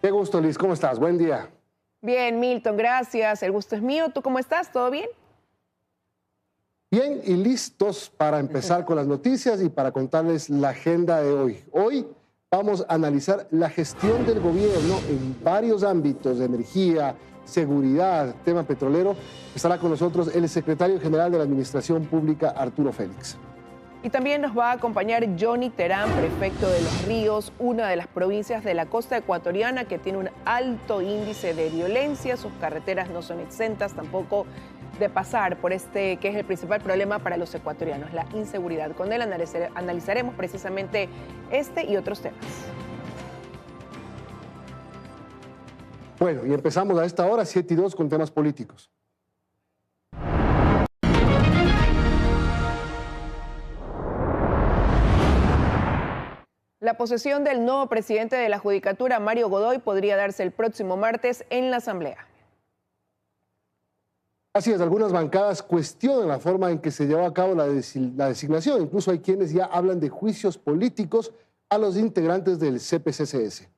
Qué gusto, Liz. ¿Cómo estás? Buen día. Bien, Milton, gracias. El gusto es mío. ¿Tú cómo estás? ¿Todo bien? Bien y listos para empezar con las noticias y para contarles la agenda de hoy. Hoy vamos a analizar la gestión del gobierno en varios ámbitos de energía, seguridad, tema petrolero. Estará con nosotros el secretario general de la Administración Pública, Arturo Félix. Y también nos va a acompañar Johnny Terán, prefecto de Los Ríos, una de las provincias de la costa ecuatoriana que tiene un alto índice de violencia. Sus carreteras no son exentas tampoco de pasar por este que es el principal problema para los ecuatorianos, la inseguridad. Con él analizaremos precisamente este y otros temas. Bueno, y empezamos a esta hora, 7:02, con temas políticos. La posesión del nuevo presidente de la Judicatura, Mario Godoy, podría darse el próximo martes en la Asamblea. Así es, algunas bancadas cuestionan la forma en que se llevó a cabo la designación. Incluso hay quienes ya hablan de juicios políticos a los integrantes del CPCCS.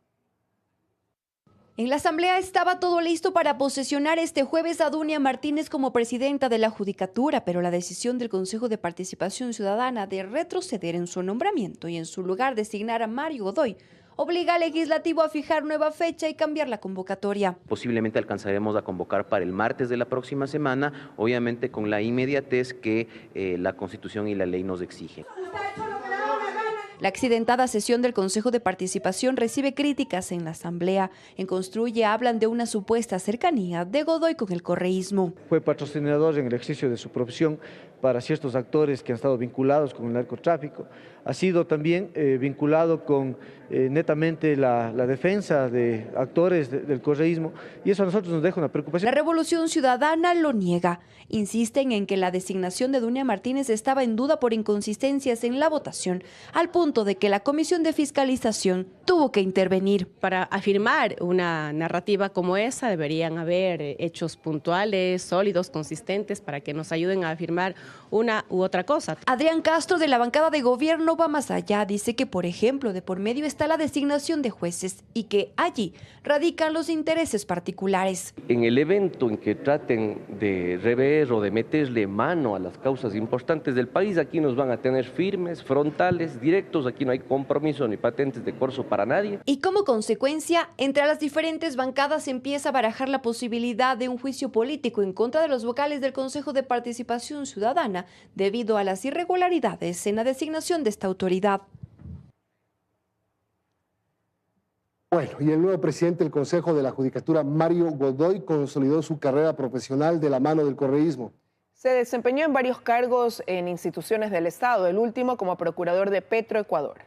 En la Asamblea estaba todo listo para posesionar este jueves a Dunia Martínez como presidenta de la Judicatura, pero la decisión del Consejo de Participación Ciudadana de retroceder en su nombramiento y en su lugar designar a Mario Godoy obliga al Legislativo a fijar nueva fecha y cambiar la convocatoria. Posiblemente alcanzaremos a convocar para el martes de la próxima semana, obviamente con la inmediatez que la Constitución y la ley nos exigen. La accidentada sesión del Consejo de Participación recibe críticas en la Asamblea. En Construye hablan de una supuesta cercanía de Godoy con el correísmo. Fue patrocinador en el ejercicio de su profesión para ciertos actores que han estado vinculados con el narcotráfico. Ha sido también vinculado con netamente la defensa de actores del correísmo, y eso a nosotros nos deja una preocupación. La Revolución Ciudadana lo niega. Insisten en que la designación de Dunia Martínez estaba en duda por inconsistencias en la votación, al punto de que la Comisión de Fiscalización tuvo que intervenir. Para afirmar una narrativa como esa deberían haber hechos puntuales, sólidos, consistentes, para que nos ayuden a afirmar una u otra cosa. Adrián Castro, de la bancada de gobierno, va más allá. Dice que, por ejemplo, de por medio está la designación de jueces y que allí radican los intereses particulares. En el evento en que traten de rever o de meterle mano a las causas importantes del país, aquí nos van a tener firmes, frontales, directos. Aquí no hay compromiso ni patentes de corso para nadie. Y como consecuencia, entre las diferentes bancadas empieza a barajar la posibilidad de un juicio político en contra de los vocales del Consejo de Participación Ciudadana debido a las irregularidades en la designación de esta autoridad. Bueno, y el nuevo presidente del Consejo de la Judicatura, Mario Godoy, consolidó su carrera profesional de la mano del correísmo. Se desempeñó en varios cargos en instituciones del Estado, el último como procurador de Petroecuador.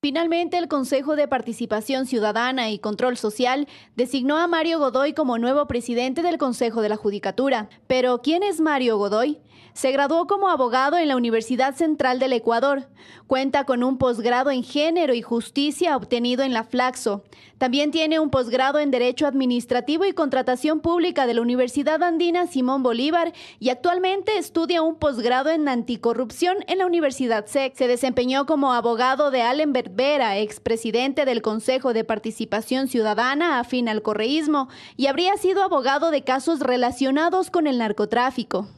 Finalmente, el Consejo de Participación Ciudadana y Control Social designó a Mario Godoy como nuevo presidente del Consejo de la Judicatura. Pero, ¿quién es Mario Godoy? Se graduó como abogado en la Universidad Central del Ecuador. Cuenta con un posgrado en Género y Justicia obtenido en la Flaxo. También tiene un posgrado en Derecho Administrativo y Contratación Pública de la Universidad Andina Simón Bolívar y actualmente estudia un posgrado en Anticorrupción en la Universidad SEC. Se desempeñó como abogado de Allenberg Vera, expresidente del Consejo de Participación Ciudadana afín al correísmo, y habría sido abogado de casos relacionados con el narcotráfico.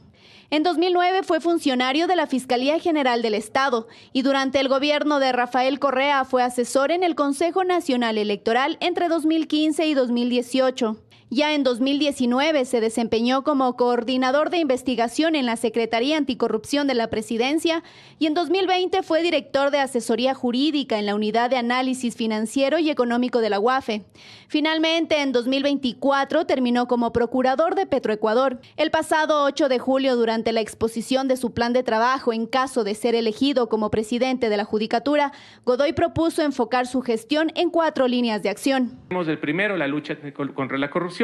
En 2009 fue funcionario de la Fiscalía General del Estado y durante el gobierno de Rafael Correa fue asesor en el Consejo Nacional Electoral entre 2015 y 2018. Ya en 2019 se desempeñó como coordinador de investigación en la Secretaría Anticorrupción de la Presidencia y en 2020 fue director de asesoría jurídica en la Unidad de Análisis Financiero y Económico de la UAFE. Finalmente, en 2024 terminó como procurador de Petroecuador. El pasado 8 de julio, durante la exposición de su plan de trabajo en caso de ser elegido como presidente de la Judicatura, Godoy propuso enfocar su gestión en 4 líneas de acción. El primero, la lucha contra la corrupción.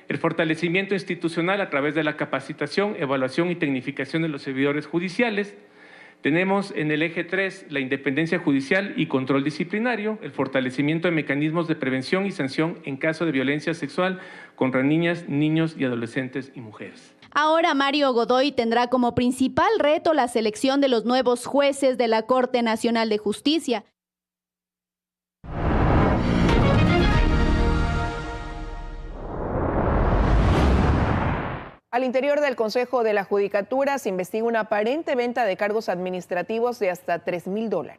El fortalecimiento institucional a través de la capacitación, evaluación y tecnificación de los servidores judiciales. Tenemos en el eje 3 la independencia judicial y control disciplinario, el fortalecimiento de mecanismos de prevención y sanción en caso de violencia sexual contra niñas, niños y adolescentes y mujeres. Ahora Mario Godoy tendrá como principal reto la selección de los nuevos jueces de la Corte Nacional de Justicia. Al interior del Consejo de la Judicatura se investiga una aparente venta de cargos administrativos de hasta $3.000.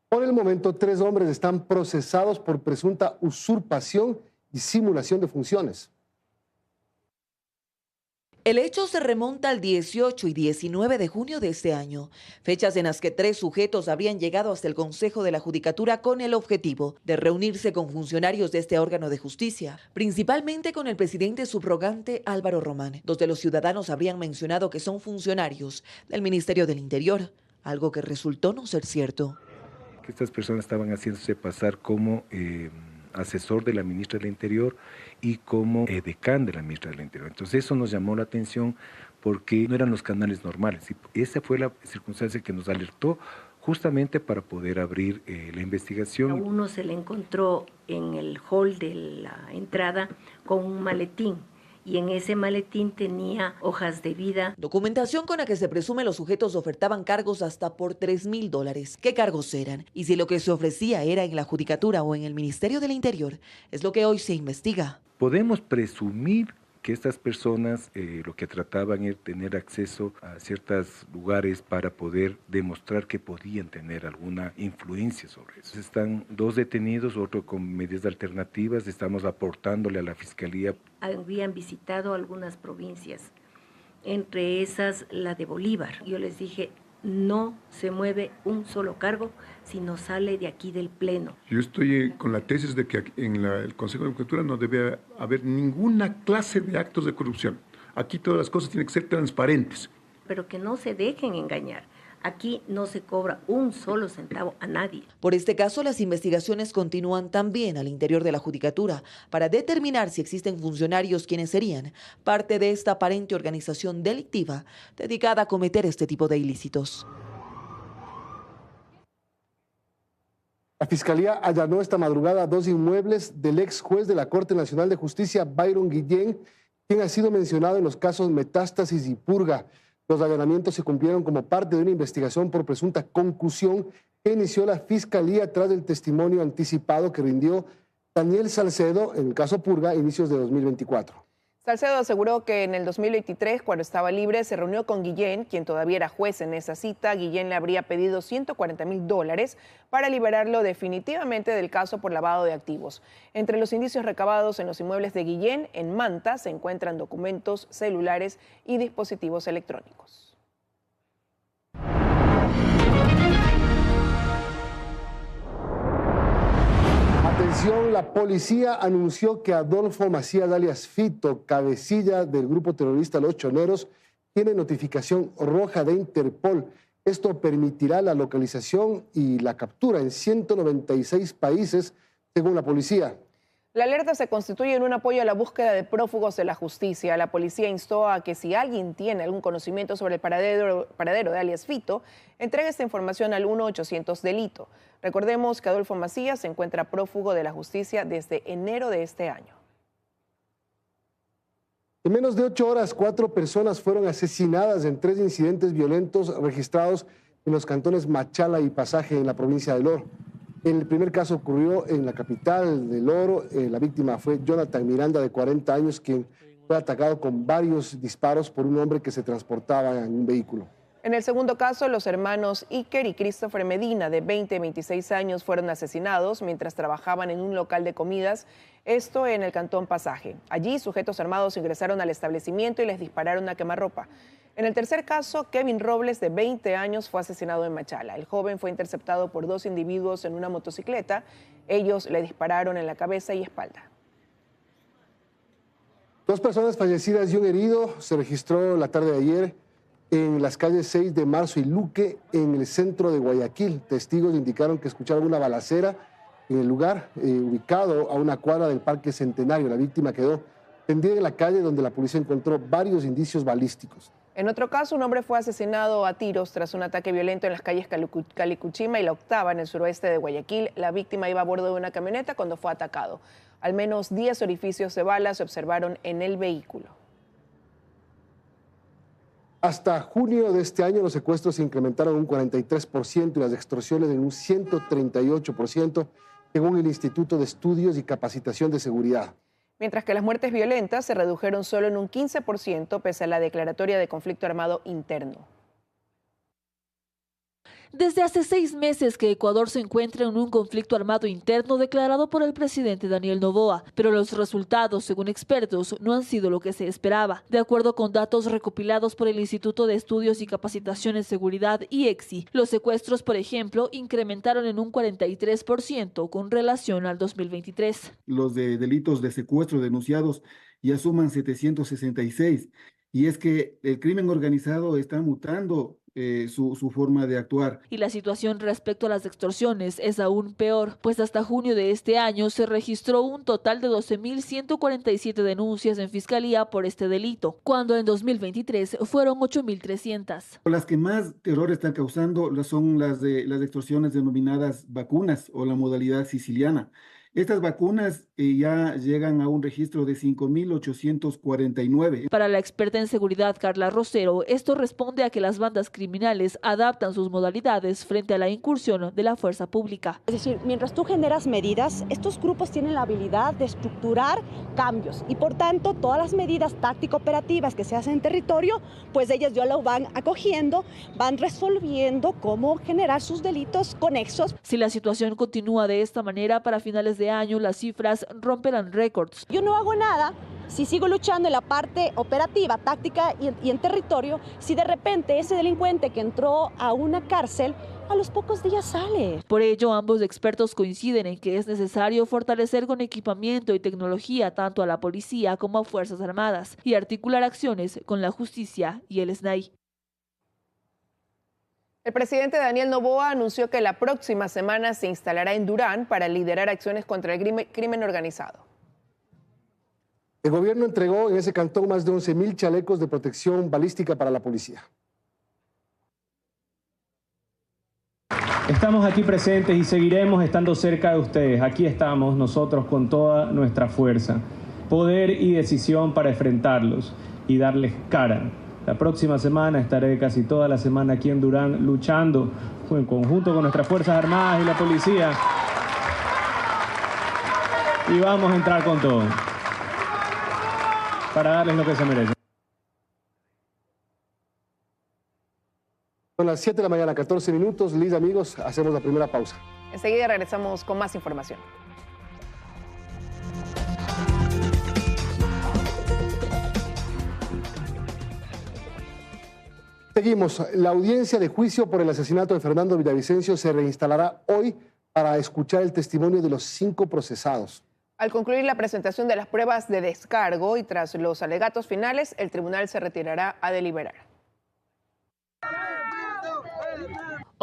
Por el momento, 3 hombres están procesados por presunta usurpación y simulación de funciones. El hecho se remonta al 18 y 19 de junio de este año, fechas en las que 3 sujetos habrían llegado hasta el Consejo de la Judicatura con el objetivo de reunirse con funcionarios de este órgano de justicia, principalmente con el presidente subrogante Álvaro Román. 2 de los ciudadanos habrían mencionado que son funcionarios del Ministerio del Interior, algo que resultó no ser cierto. Que estas personas estaban haciéndose pasar como asesor de la ministra del Interior y como decán de la ministra del Interior. Entonces eso nos llamó la atención porque no eran los canales normales. Y esa fue la circunstancia que nos alertó justamente para poder abrir la investigación. A uno se le encontró en el hall de la entrada con un maletín. Y en ese maletín tenía hojas de vida. Documentación con la que se presume los sujetos ofertaban cargos hasta por $3.000. ¿Qué cargos eran? Y si lo que se ofrecía era en la Judicatura o en el Ministerio del Interior, es lo que hoy se investiga. Podemos presumir que estas personas lo que trataban era tener acceso a ciertos lugares para poder demostrar que podían tener alguna influencia sobre eso. Están 2 detenidos, otro con medidas alternativas, estamos aportándole a la Fiscalía. Habían visitado algunas provincias, entre esas la de Bolívar. Yo les dije, no se mueve un solo cargo si no sale de aquí del Pleno. Yo estoy con la tesis de que en el Consejo de la Judicatura no debe haber ninguna clase de actos de corrupción. Aquí todas las cosas tienen que ser transparentes. Pero que no se dejen engañar. Aquí no se cobra un solo centavo a nadie. Por este caso, las investigaciones continúan también al interior de la Judicatura para determinar si existen funcionarios quienes serían parte de esta aparente organización delictiva dedicada a cometer este tipo de ilícitos. La Fiscalía allanó esta madrugada 2 inmuebles del ex juez de la Corte Nacional de Justicia, Byron Guillén, quien ha sido mencionado en los casos Metástasis y Purga. Los allanamientos se cumplieron como parte de una investigación por presunta concusión que inició la Fiscalía tras el testimonio anticipado que rindió Daniel Salcedo en el caso Purga a inicios de 2024. Salcedo aseguró que en el 2023, cuando estaba libre, se reunió con Guillén, quien todavía era juez en esa cita. Guillén le habría pedido $140.000 para liberarlo definitivamente del caso por lavado de activos. Entre los indicios recabados en los inmuebles de Guillén, en Manta, se encuentran documentos, celulares y dispositivos electrónicos. Atención, la policía anunció que Adolfo Macías, alias Fito, cabecilla del grupo terrorista Los Choneros, tiene notificación roja de Interpol. Esto permitirá la localización y la captura en 196 países, según la policía. La alerta se constituye en un apoyo a la búsqueda de prófugos de la justicia. La policía instó a que si alguien tiene algún conocimiento sobre el paradero de alias Fito, entregue esta información al 1-800-DELITO. Recordemos que Adolfo Macías se encuentra prófugo de la justicia desde enero de este año. En menos de 8 horas, 4 personas fueron asesinadas en 3 incidentes violentos registrados en los cantones Machala y Pasaje en la provincia del Oro. El primer caso ocurrió en la capital del Oro. La víctima fue Jonathan Miranda, de 40 años, quien fue atacado con varios disparos por un hombre que se transportaba en un vehículo. En el segundo caso, los hermanos Iker y Christopher Medina, de 20 y 26 años, fueron asesinados mientras trabajaban en un local de comidas, esto en el cantón Pasaje. Allí, sujetos armados ingresaron al establecimiento y les dispararon a quemarropa. En el tercer caso, Kevin Robles, de 20 años, fue asesinado en Machala. El joven fue interceptado por 2 individuos en una motocicleta. Ellos le dispararon en la cabeza y espalda. 2 personas fallecidas y un herido se registró la tarde de ayer en las calles 6 de Marzo y Luque, en el centro de Guayaquil. Testigos indicaron que escucharon una balacera en el lugar, ubicado a una cuadra del Parque Centenario. La víctima quedó tendida en la calle, donde la policía encontró varios indicios balísticos. En otro caso, un hombre fue asesinado a tiros tras un ataque violento en las calles Calicuchima y La Octava, en el suroeste de Guayaquil. La víctima iba a bordo de una camioneta cuando fue atacado. Al menos 10 orificios de bala se observaron en el vehículo. Hasta junio de este año, los secuestros se incrementaron un 43% y las extorsiones en un 138%, según el Instituto de Estudios y Capacitación de Seguridad. mientras que las muertes violentas se redujeron solo en un 15% pese a la declaratoria de conflicto armado interno. Desde hace 6 meses que Ecuador se encuentra en un conflicto armado interno declarado por el presidente Daniel Noboa, pero los resultados, según expertos, no han sido lo que se esperaba. De acuerdo con datos recopilados por el Instituto de Estudios y Capacitación en Seguridad, IEXI, los secuestros, por ejemplo, incrementaron en un 43% con relación al 2023. Los delitos de secuestro denunciados ya suman 766, y es que el crimen organizado está mutando su forma de actuar. Y la situación respecto a las extorsiones es aún peor, pues hasta junio de este año se registró un total de 12.147 denuncias en Fiscalía por este delito, cuando en 2023 fueron 8.300. Las que más terror están causando son las extorsiones denominadas vacunas o la modalidad siciliana. Estas vacunas ya llegan a un registro de 5.849. Para la experta en seguridad Carla Rosero, esto responde a que las bandas criminales adaptan sus modalidades frente a la incursión de la fuerza pública. Es decir, mientras tú generas medidas, estos grupos tienen la habilidad de estructurar cambios y por tanto todas las medidas táctico-operativas que se hacen en territorio, pues ellas ya lo van acogiendo, van resolviendo cómo generar sus delitos conexos. Si la situación continúa de esta manera, para finales de año las cifras romperán récords. Yo no hago nada si sigo luchando en la parte operativa, táctica y en territorio, si de repente ese delincuente que entró a una cárcel a los pocos días sale. Por ello, ambos expertos coinciden en que es necesario fortalecer con equipamiento y tecnología tanto a la policía como a Fuerzas Armadas y articular acciones con la justicia y el SNAI. El presidente Daniel Noboa anunció que la próxima semana se instalará en Durán para liderar acciones contra el crimen organizado. El gobierno entregó en ese cantón más de 11.000 chalecos de protección balística para la policía. Estamos aquí presentes y seguiremos estando cerca de ustedes. Aquí estamos nosotros con toda nuestra fuerza, poder y decisión para enfrentarlos y darles cara. La próxima semana estaré casi toda la semana aquí en Durán luchando en conjunto con nuestras Fuerzas Armadas y la policía. Y vamos a entrar con todo para darles lo que se merecen. Son las 7 de la mañana, 14 minutos. Liz, amigos, hacemos la primera pausa. Enseguida regresamos con más información. Seguimos. La audiencia de juicio por el asesinato de Fernando Villavicencio se reinstalará hoy para escuchar el testimonio de los 5 procesados. Al concluir la presentación de las pruebas de descargo y tras los alegatos finales, el tribunal se retirará a deliberar.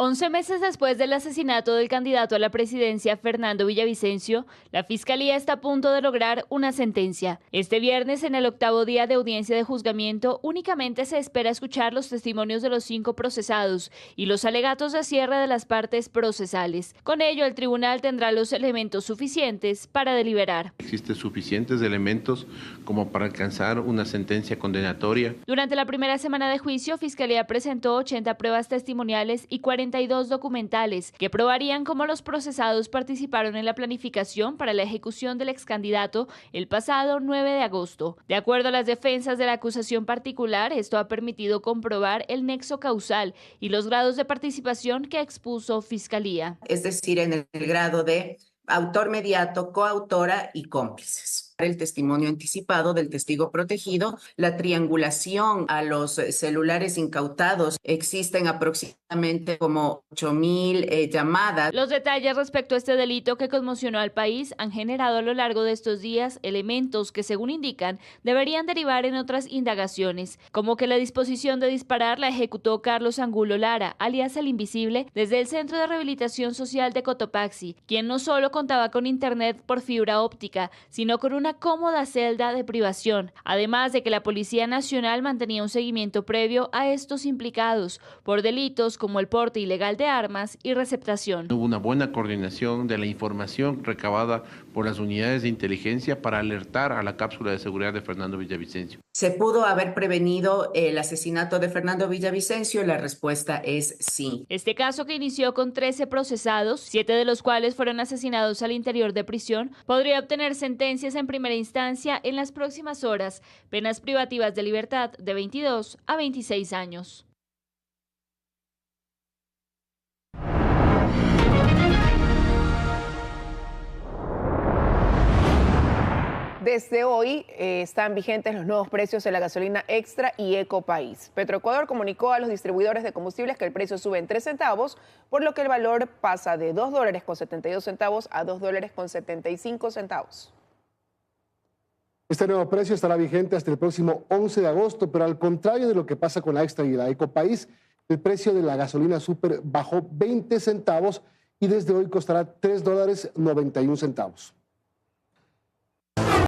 11 meses después del asesinato del candidato a la presidencia Fernando Villavicencio, la Fiscalía está a punto de lograr una sentencia. Este viernes, en el 8º día de audiencia de juzgamiento, únicamente se espera escuchar los testimonios de los 5 procesados y los alegatos de cierre de las partes procesales. Con ello, el tribunal tendrá los elementos suficientes para deliberar. Existen suficientes elementos como para alcanzar una sentencia condenatoria. Durante la primera semana de juicio, Fiscalía presentó 80 pruebas testimoniales y 42 documentales que probarían cómo los procesados participaron en la planificación para la ejecución del excandidato el pasado 9 de agosto. De acuerdo a las defensas de la acusación particular, esto ha permitido comprobar el nexo causal y los grados de participación que expuso Fiscalía. Es decir, en el grado de autor mediato, coautora y cómplices. El testimonio anticipado del testigo protegido, la triangulación a los celulares incautados, existen aproximadamente como 8.000 llamadas. Los detalles respecto a este delito que conmocionó al país han generado a lo largo de estos días elementos que, según indican, deberían derivar en otras indagaciones, como que la disposición de disparar la ejecutó Carlos Angulo Lara, alias El Invisible, desde el Centro de Rehabilitación Social de Cotopaxi, quien no solo contaba con internet por fibra óptica, sino con una cómoda celda de privación, además de que la Policía Nacional mantenía un seguimiento previo a estos implicados por delitos como el porte ilegal de armas y receptación. Hubo una buena coordinación de la información recabada por las unidades de inteligencia para alertar a la cápsula de seguridad de Fernando Villavicencio. ¿Se pudo haber prevenido el asesinato de Fernando Villavicencio? La respuesta es sí. Este caso, que inició con 13 procesados, 7 de los cuales fueron asesinados al interior de prisión, podría obtener sentencias en primera instancia en las próximas horas, penas privativas de libertad de 22 a 26 años. Desde hoy están vigentes los nuevos precios de la gasolina extra y Ecopaís. Petroecuador comunicó a los distribuidores de combustibles que el precio sube en 3 centavos, por lo que el valor pasa de $2.72 a $2.75. Este nuevo precio estará vigente hasta el próximo 11 de agosto, pero al contrario de lo que pasa con la extra y la Ecopaís, el precio de la gasolina super bajó 20 centavos y desde hoy costará $3.91.